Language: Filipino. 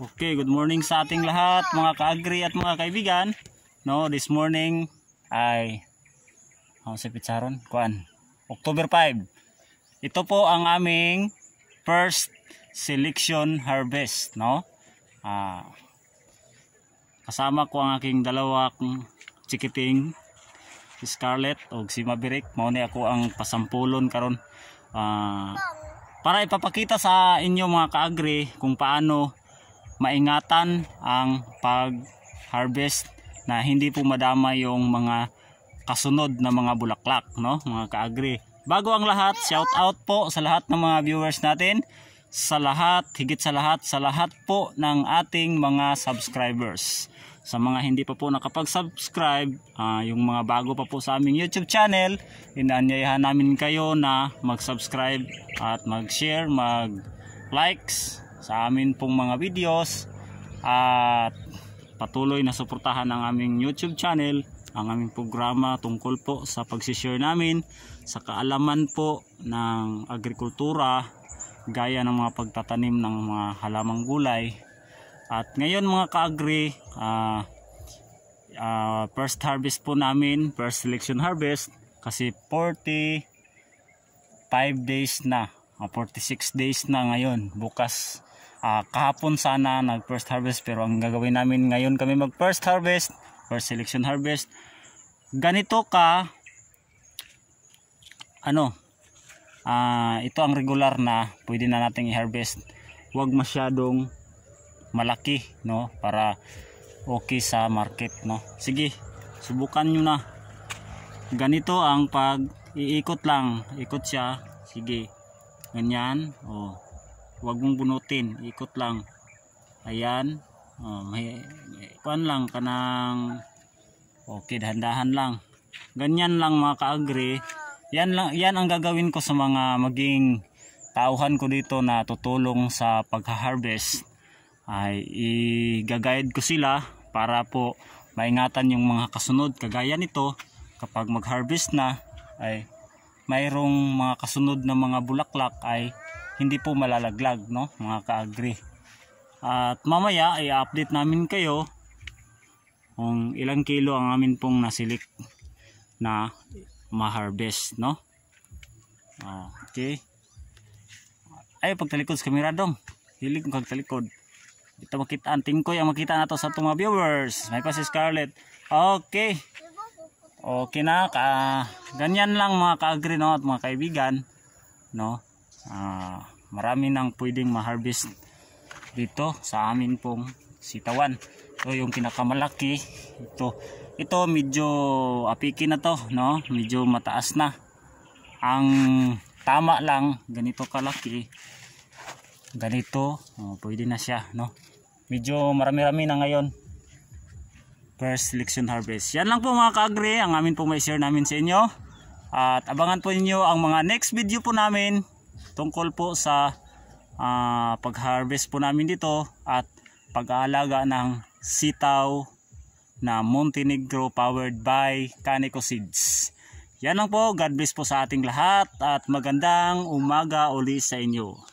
Okay, good morning sa ating lahat, mga ka-agri at mga kaibigan. No, this morning ay sa pitsaron, October 5. Ito po ang aming first selection harvest, no? Kasama ko ang aking dalawang chikiting, si Scarlett o si Maverick. Mao ni ako ang pasampulon karon para ipapakita sa inyo mga ka-agri kung paano maingatan ang pag-harvest na hindi po madama yung mga kasunod na mga bulaklak, no, mga ka-agri. Bago ang lahat, shout out po sa lahat ng mga viewers natin, sa lahat, higit sa lahat po ng ating mga subscribers. Sa mga hindi pa po nakapag-subscribe, yung mga bago pa po sa aming YouTube channel, inaanyayahan namin kayo na mag-subscribe at mag-share, mag-likes sa amin pong mga videos at patuloy na suportahan ang aming YouTube channel, ang aming programa tungkol po sa pagsishare namin sa kaalaman po ng agrikultura gaya ng mga pagtatanim ng mga halamang gulay. At ngayon mga ka-agri, first harvest po namin, first selection harvest, kasi 45 days na, 46 days na ngayon. Bukas, kahapon sana nag first harvest, pero ang gagawin namin ngayon kami mag first harvest, first selection harvest. Ganito ka, ito ang regular na pwede na nating i-harvest. Huwag masyadong malaki, no, para okay sa market, no. Sige, subukan nyo na. Ganito ang pag-iikot lang, ikot siya, sige, ganyan, huwag mong bunutin, ikot lang, ayan, kuan lang kanang, okay, dahan-dahan lang, ganyan lang mga ka-agri. Yan ang gagawin ko sa mga maging tauhan ko dito na tutulong sa pag-harvest. Ay i-guide ko sila para po maingatan yung mga kasunod kagaya nito. Kapag mag-harvest na ay mayroong mga kasunod na mga bulaklak ay hindi po malalaglag, no, mga ka-agri. At mamaya ay update namin kayo kung ilang kilo ang amin pong nasilik na ma-harvest, no. Okay, ay pagtalikod sa kamera dong, hilig kong pagtalikod. Ito makita, anting ko yung makita nato sa itong mga viewers. May pa si Scarlett. Okay. Okay na. Ganyan lang mga ka-agri, no, at mga kaibigan, no. Marami nang pwedeng ma-harvest dito sa amin pong sitawan. So yung pinakamalaki, ito medyo apiki na to, no. Medyo mataas na. Ang tama lang, ganito kalaki. Ganito, pwede na siya, no. Medyo marami-rami na ngayon. First selection harvest. Yan lang po mga ka-agri ang amin po may share namin sa inyo. At abangan po ninyo ang mga next video po namin tungkol po sa pag-harvest po namin dito at pag-aalaga ng sitaw na Montenegro powered by Kaneko Seeds. Yan lang po. God bless po sa ating lahat at magandang umaga uli sa inyo.